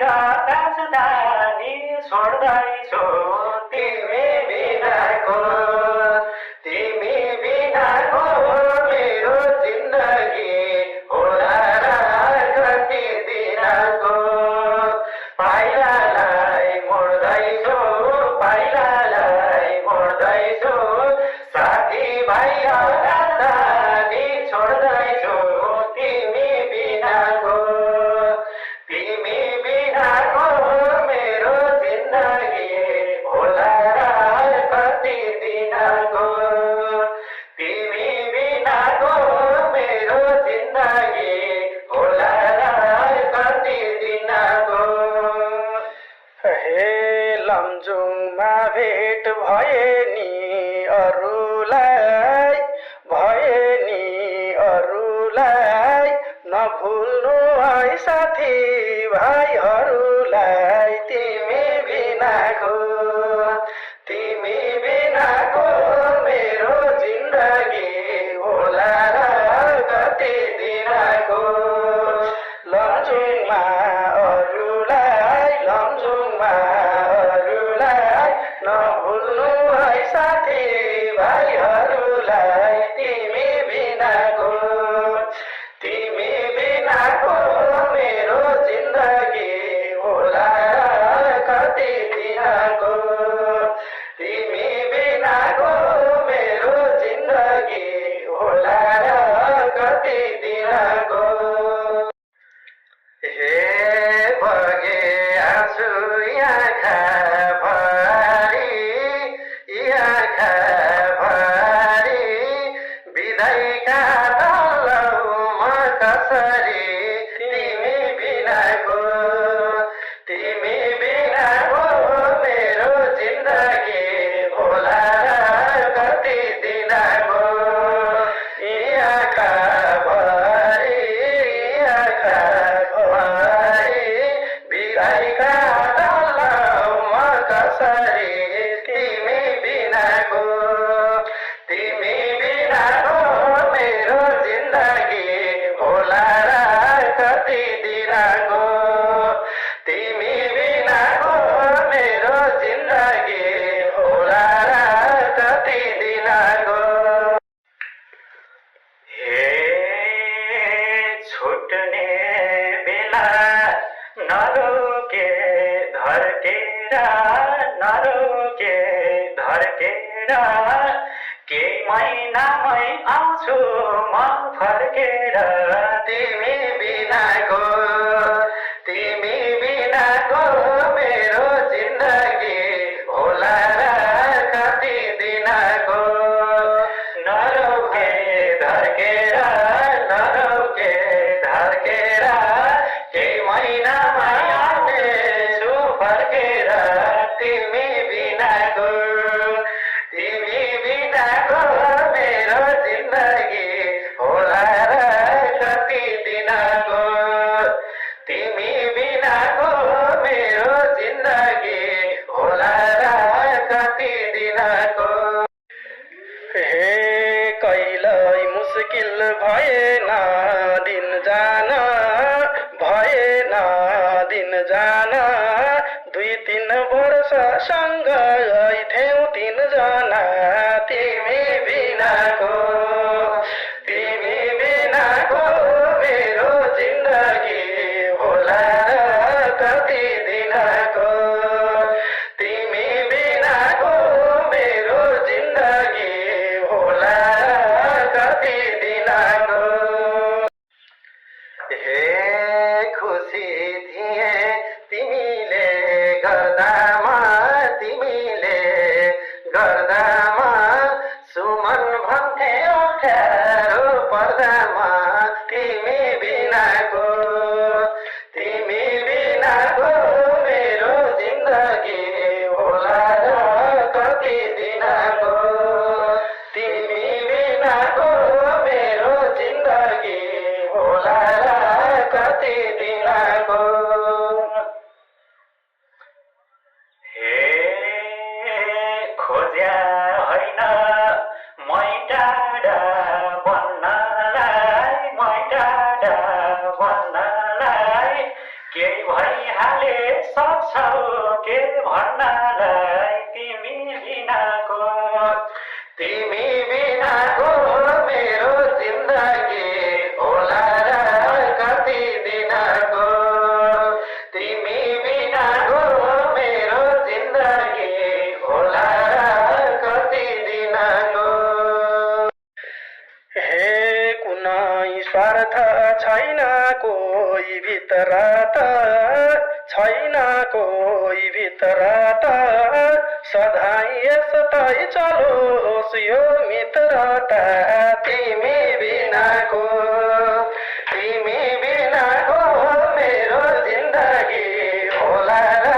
राजधानी छोड्दैछु तिमी बिनाको मेरो जिन्दगी होला र कति दिनको पाइलालाई मोड्दैछु साथी भाइ राजधानी छोड्दैछु तिमी बिनाको मेरो जिन्दगी होला र कति दिनको तिमी बिनाको मेरो जिन्दगी होला र कति दिनको हे लमजुङमा भेट भए नि अरूलाई नभुल्नु है साथी भाइहरूलाई तिमी बिनाको मेरो जिन्दगी होला र कति दिनको लमजुङमा अरूलाई नभुल्नु है साथी भाइहरूलाई तिमी बिनाको मेरो जिन्दगी होला र कति दिनको तिमी बिनाको मेरो जिन्दगी होला र कति दिनको हे बगे आँसु आँखा भरी बिदाइका तलौमा कसरी तिमी बिनाको मेरो जिन्दगी होला र कति दिनको आँखा भरी बिदाइका तलौमा कसरी तिमी बिनाको मेरो जिन्दगी होला र कति दिनको तिमी बिनाको मेरो जिन्दगी होला र कति दिनको हे छुट्ने बेला नरोके धर्केर केही महिनामै आउँछु म फर्केर तिमी बिनाको मेरो जिन्दगी होला र कति दिनको नरोके धर्केर केही महिनामै आउनेछु फर्केर तिमी बिनाको मेरो जिन्दगी होला र कति दिनको तिमी बिनाको मेरो जिन्दगी होला र कति दिनको हे कहिल्यै मुस्किल भएन दिन जान 2-3 वर्ष सँगै थियौ 3 जना तिमी बिनाको मेरो जिन्दगी होला र कति दिनको तिमी बिनाको मेरो जिन्दगी होला र कति दिनको हे खुसी थिए तिमीले गर्दामा सुमन भन्थे अप्ठ्यारो पर्दामा तिमी बिनाको मेरो जिन्दगी होला र कति दिनको तिमी बिनाको मेरो जिन्दगी होला र कति दिनको केही भइहाले सक्छौ के भन्नलाई तिमी बिनाको मेरो जिन्दगी होला र कति दिनको तिमी बिनाको मेरो जिन्दगी होला र कति दिनको हे कुनै स्वार्थ छैन कोही भित्र त छैन कोही भित्र त सधैँ यस्तै चलोस् यो मित्रता तिमी बिनाको मेरो जिन्दगी होला र